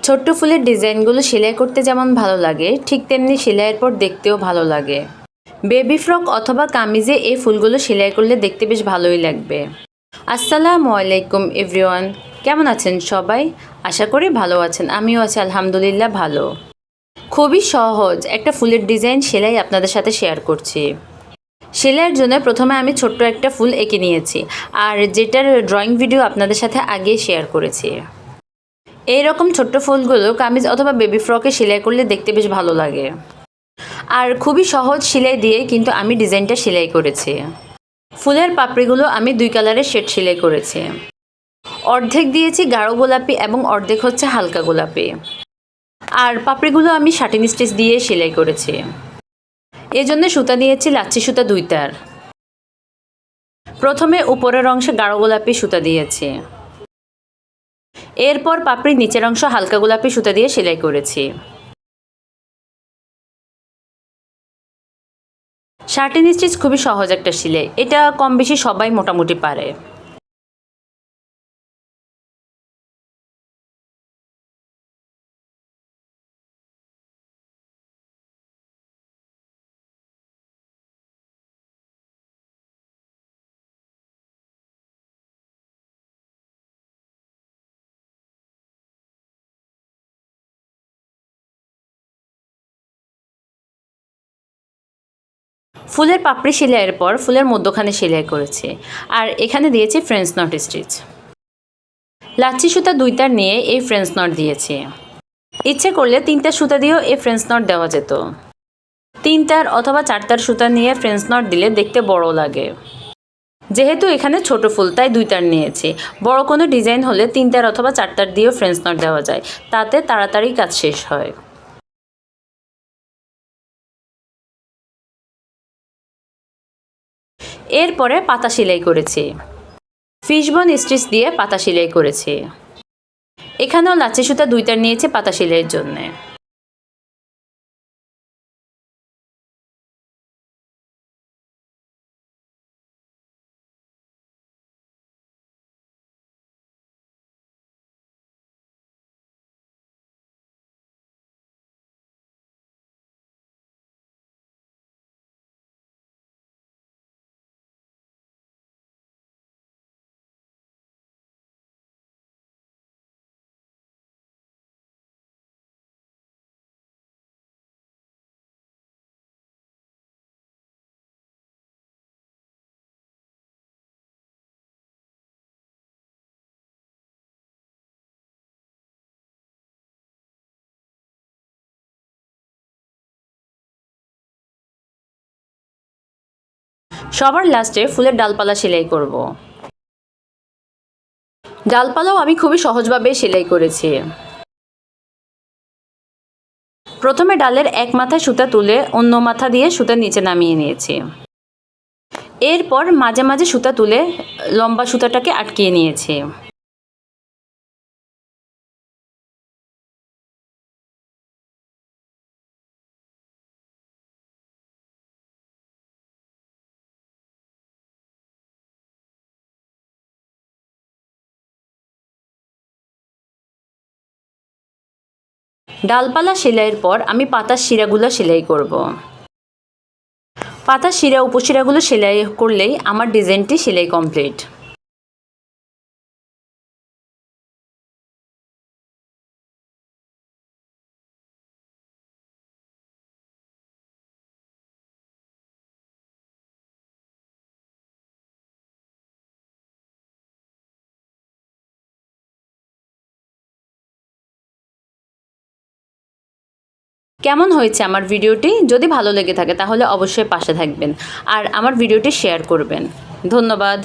ছোট্ট ফুলের ডিজাইনগুলো সেলাই করতে যেমন ভালো লাগে, ঠিক তেমনি সেলাইয়ের পর দেখতেও ভালো লাগে। বেবি ফ্রক অথবা কামিজে এই ফুলগুলো সেলাই করলে দেখতে বেশ ভালোই লাগবে। আসসালামু আলাইকুম এভরিওয়ান, কেমন আছেন সবাই? আশা করি ভালো আছেন। আমিও আছি আলহামদুলিল্লাহ ভালো। খুবই সহজ একটা ফুলের ডিজাইন সেলাই আপনাদের সাথে শেয়ার করছি। সেলাইয়ের জন্য প্রথমে আমি ছোট্ট একটা ফুল এঁকে নিয়েছি, আর যেটার ড্রয়িং ভিডিও আপনাদের সাথে আগে শেয়ার করেছি। এই রকম ছোট্ট ফুলগুলো কামিজ অথবা বেবি ফ্রকে সেলাই করলে দেখতে বেশ ভালো লাগে। আর খুবই সহজ সেলাই দিয়ে কিন্তু আমি ডিজাইনটা সেলাই করেছি। ফুলের পাপড়িগুলো আমি 2 কালারের শেড সেলাই করেছি। অর্ধেক দিয়েছি গাঢ় গোলাপি এবং অর্ধেক হচ্ছে হালকা গোলাপি। আর পাপড়িগুলো আমি শাটিন স্টিচ দিয়ে সেলাই করেছি। এজন্য সুতা নিয়েছি লাচ্ছি সুতা 2 তার। প্রথমে উপরের অংশে গাঢ় গোলাপি সুতা দিয়েছি। এরপর পাপড়ির নিচের অংশ হালকা গোলাপি সুতা দিয়ে সেলাই করেছি। শাটিন স্টিচ খুবই সহজ একটা সেলাই, এটা কম বেশি সবাই মোটামুটি পারে। ফুলের পাপড়ি সেলাইয়ের পর ফুলের মধ্যখানে সেলাই করেছি, আর এখানে দিয়েছি ফ্রেঞ্চ নট স্টিচ। লাচ্ছি সুতা 2 তার নিয়ে এই ফ্রেঞ্চ নট দিয়েছি। ইচ্ছে করলে 3টা সুতা দিয়েও এই ফ্রেঞ্চ নট দেওয়া যেত। 3 তার অথবা 4 তার সুতা নিয়ে ফ্রেঞ্চ নট দিলে দেখতে বড় লাগে। যেহেতু এখানে ছোট ফুল তাই 2 তার নিয়েছি। বড় কোনো ডিজাইন হলে 3 তার অথবা 4 তার দিয়েও ফ্রেঞ্চ নট দেওয়া যায়, তাতে তাড়াতাড়ি কাজ শেষ হয়। এরপরে পাতা সেলাই করেছি। ফিশবোন স্টিচ দিয়ে পাতা সেলাই করেছি। এখানেও লাচ্ছি সুতা 2 তার নিয়েছি পাতা সেলাইয়ের জন্যে। সবার লাস্টে ফুলের ডালপালা সেলাই করব। ডালপালাও আমি খুবই সহজভাবে সেলাই করেছি। প্রথমে ডালের এক মাথায় সুতা তুলে অন্য মাথা দিয়ে সুতা নিচে নামিয়ে নিয়েছি। এরপর মাঝে মাঝে সুতা তুলে লম্বা সুতাটাকে আটকিয়ে নিয়েছি। ডালপালা সেলাইয়ের পর আমি পাতার শিরাগুলো সেলাই করব। পাতার শিরা উপশিরাগুলো সেলাই করলেই আমার ডিজাইনটি সেলাই কমপ্লিট। কেমন হয়েছে আমার ভিডিওটি? যদি ভালো লেগে থাকে তাহলে অবশ্যই পাশে থাকবেন আর আমার ভিডিওটি শেয়ার করবেন। ধন্যবাদ।